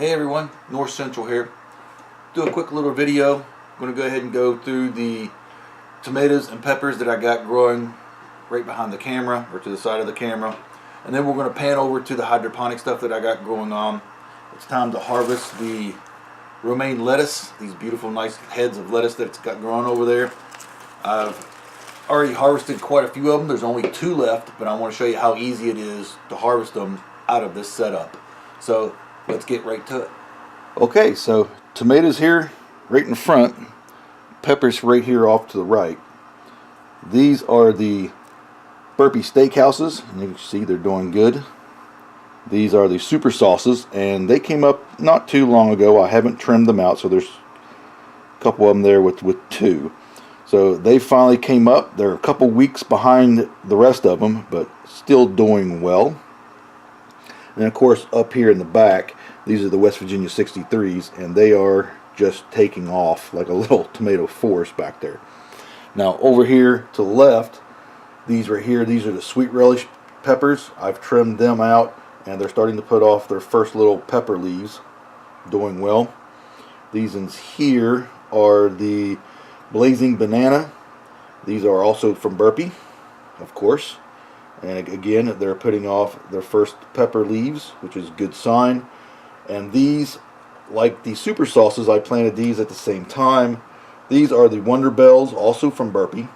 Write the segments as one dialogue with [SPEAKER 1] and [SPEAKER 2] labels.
[SPEAKER 1] Hey everyone, North Central here. Do a quick little video. I'm going to go ahead and go through the tomatoes and peppers that I got growing right behind the camera or to the side of the camera. And then we're going to pan over to the hydroponic stuff that I got going on. It's time to harvest the romaine lettuce, these beautiful nice heads of lettuce that it's got growing over there. I've already harvested quite a few of them. There's only 2 left, but I want to show you how easy it is to harvest them out of this setup. So let's get right to it. Okay, so tomatoes here right in front, peppers right here off to the right. These are the Burpee Steakhouses, and you can see they're doing good. These are the Supersauces, and they came up not too long ago. I haven't trimmed them out, so there's a couple of them there with 2. So they finally came up. They're a couple weeks behind the rest of them, but still doing well. And of course, up here in the back, these are the West Virginia 63s, and they are just taking off like a little tomato forest back there. Now over here to the left, these right here, these are the sweet relish peppers. I've trimmed them out, and they're starting to put off their first little pepper leaves, doing well. These ones here are the blazing banana. These are also from Burpee, of course. And again, they're putting off their first pepper leaves, which is a good sign. And these, like the super sauces, I planted these at the same time. These are the Wonder Bells, also from Burpee.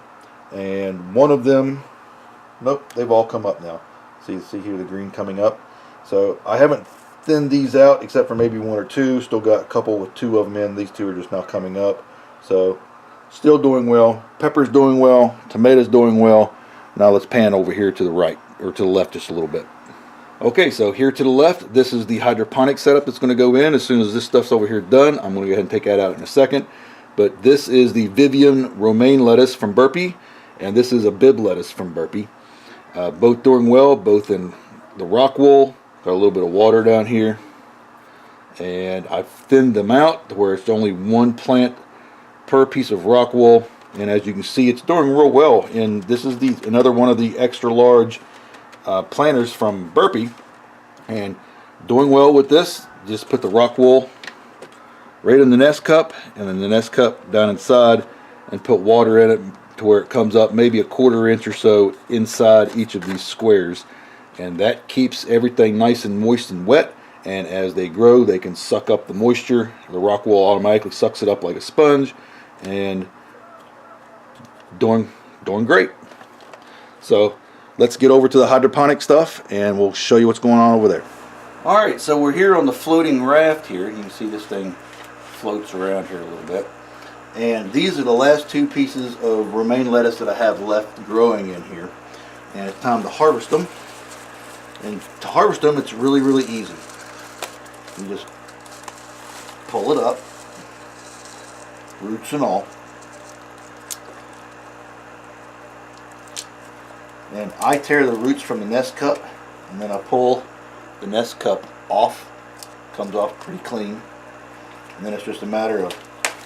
[SPEAKER 1] And one of them, nope, they've all come up now. See here the green coming up. So I haven't thinned these out except for maybe 1 or 2. Still got a couple with 2 of them in. These 2 are just now coming up. So still doing well. Peppers doing well. Tomatoes doing well. Now let's pan over here to the right, or to the left just a little bit. Okay, so here to the left, this is the hydroponic setup that's going to go in. As soon as this stuff's over here done, I'm going to go ahead and take that out in a second. But this is the Vivian romaine lettuce from Burpee, and this is a bib lettuce from Burpee. Both doing well, both in the rock wool. Got a little bit of water down here. And I've thinned them out to where it's only 1 plant per piece of rock wool. And as you can see, it's doing real well. And this is another one of the extra large planters from Burpee. And doing well with this. Just put the rock wool right in the nest cup, and then the nest cup down inside, and put water in it to where it comes up maybe a 1/4 inch or so inside each of these squares. And that keeps everything nice and moist and wet. And as they grow, they can suck up the moisture. The rock wool automatically sucks it up like a sponge. And doing great. So let's get over to the hydroponic stuff, and we'll show you what's going on over there. Alright, so we're here on the floating raft here. You can see this thing floats around here a little bit. And these are the last 2 pieces of romaine lettuce that I have left growing in here. And it's time to harvest them. And to harvest them, it's really, really easy. You just pull it up, roots and all. And I tear the roots from the nest cup, and then I pull the nest cup off. Comes off pretty clean. And then it's just a matter of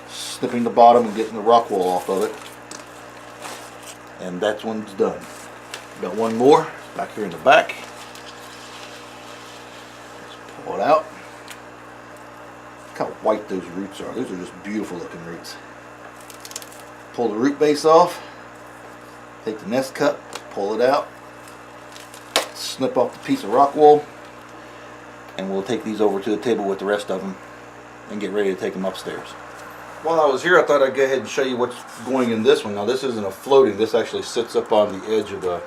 [SPEAKER 1] snipping the bottom and getting the rock wool off of it. And that's when it's done. Got one more back here in the back. Let's pull it out. Look how white those roots are. Those are just beautiful looking roots. Pull the root base off. Take the nest cup. Pull it out, snip off the piece of rock wool, and we'll take these over to the table with the rest of them and get ready to take them upstairs. While I was here, I thought I'd go ahead and show you what's going in this one. Now this isn't a floating, this actually sits up on the edge of the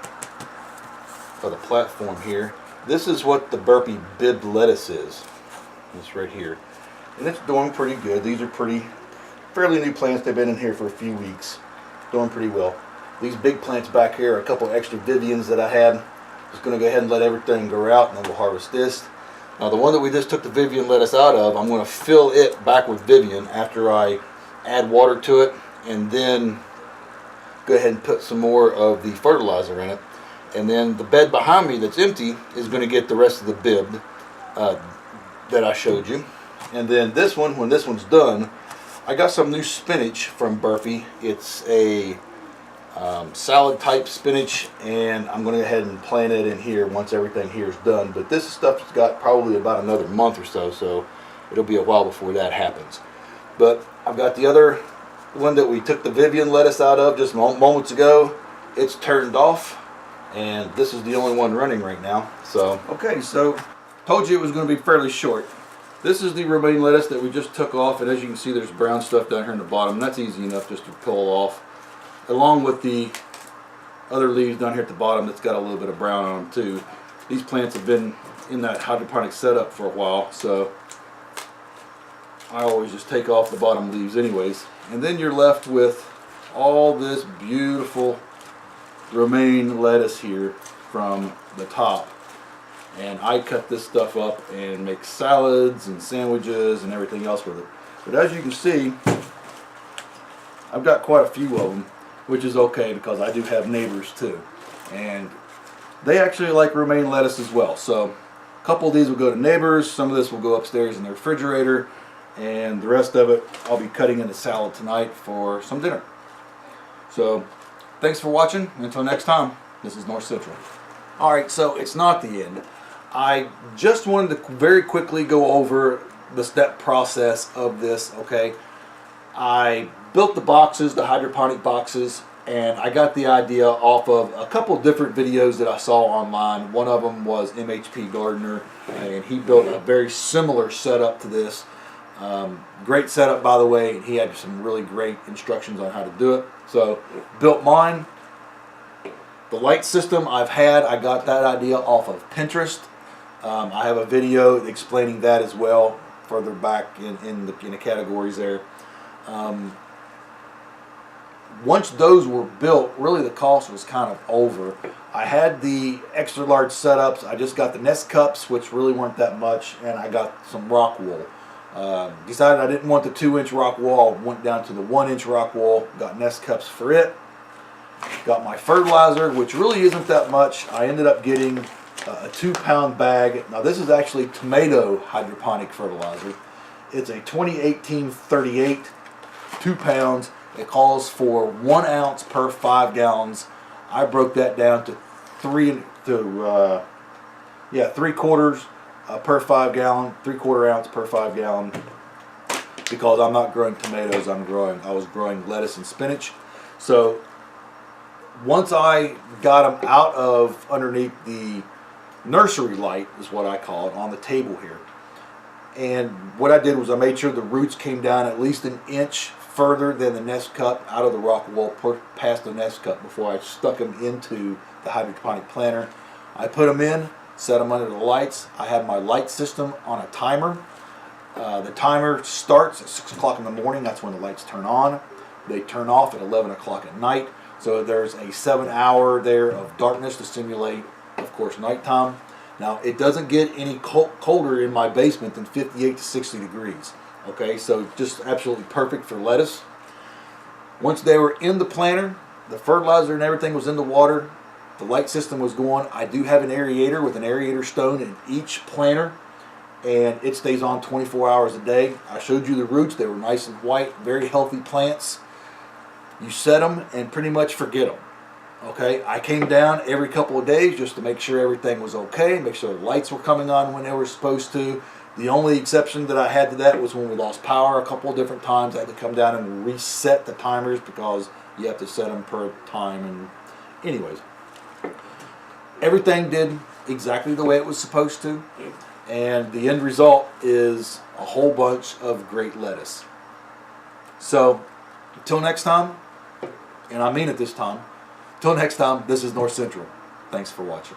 [SPEAKER 1] platform here. This is what the Burpee bib lettuce is. This right here. And it's doing pretty good. These are fairly new plants. They've been in here for a few weeks. Doing pretty well. These big plants back here are a couple of extra Vivians that I had. Just going to go ahead and let everything grow out, and then we'll harvest this. Now the one that we just took the Vivian lettuce out of, I'm going to fill it back with Vivian after I add water to it, and then go ahead and put some more of the fertilizer in it. And then the bed behind me that's empty is going to get the rest of the bib that I showed you. And then this one, when this one's done, I got some new spinach from Burpee. It's a salad type spinach, and I'm going to go ahead and plant it in here once everything here is done. But this stuff's got probably about another month or so, so it'll be a while before that happens. But I've got the other one that we took the Vivian lettuce out of just moments ago. It's turned off, and this is the only one running right now. So, okay, so told you it was going to be fairly short. This is the romaine lettuce that we just took off, and as you can see, there's brown stuff down here in the bottom. That's easy enough just to pull off, along with the other leaves down here at the bottom that's got a little bit of brown on them too. These plants have been in that hydroponic setup for a while, so I always just take off the bottom leaves anyways. And then you're left with all this beautiful romaine lettuce here from the top. And I cut this stuff up and make salads and sandwiches and everything else with it. But as you can see, I've got quite a few of them, which is okay because I do have neighbors too. And they actually like romaine lettuce as well. So a couple of these will go to neighbors, some of this will go upstairs in the refrigerator, and the rest of it I'll be cutting into salad tonight for some dinner. So thanks for watching. Until next time, this is North Central. Alright, so it's not the end. I just wanted to very quickly go over the step process of this, okay? I built the boxes, the hydroponic boxes, and I got the idea off of a couple different videos that I saw online. One of them was MHP Gardener, and he built a very similar setup to this. Great setup, by the way, and he had some really great instructions on how to do it. So, built mine. The light system I got that idea off of Pinterest. I have a video explaining that as well, further back in the categories there. Once those were built, really the cost was kind of over. I had the extra large setups. I just got the nest cups, which really weren't that much, and I got some rock wool. Decided I didn't want the 2-inch rock wool. I went down to the 1-inch rock wool, got nest cups for it. Got my fertilizer, which really isn't that much. I ended up getting a 2-pound bag. Now this is actually tomato hydroponic fertilizer. It's a 2018-38, 2 pounds. It calls for 1 ounce per 5 gallons. I broke that down to 3 quarters per 5 gallon, 3/4 ounce per 5 gallon, because I'm not growing tomatoes. I was growing lettuce and spinach. So once I got them out of underneath the nursery light, is what I call it, on the table here, and what I did was I made sure the roots came down at least 1 inch further than the nest cup out of the rock wool past the nest cup before I stuck them into the hydroponic planter. I put them in, set them under the lights. I have my light system on a timer. The timer starts at 6 o'clock in the morning. That's when the lights turn on. They turn off at 11 o'clock at night. So there's a 7-hour there of darkness to simulate, of course, nighttime. Now, it doesn't get any colder in my basement than 58 to 60 degrees. Okay, so just absolutely perfect for lettuce. Once they were in the planter, the fertilizer and everything was in the water, the light system was going. I do have an aerator with an aerator stone in each planter, and it stays on 24 hours a day. I showed you the roots. They were nice and white, very healthy plants. You set them and pretty much forget them. Okay, I came down every couple of days just to make sure everything was okay, make sure the lights were coming on when they were supposed to. The only exception that I had to that was when we lost power a couple of different times. I had to come down and reset the timers because you have to set them per time. And anyways, everything did exactly the way it was supposed to, and the end result is a whole bunch of great lettuce. So until next time, and I mean it this time, until next time, this is North Central. Thanks for watching.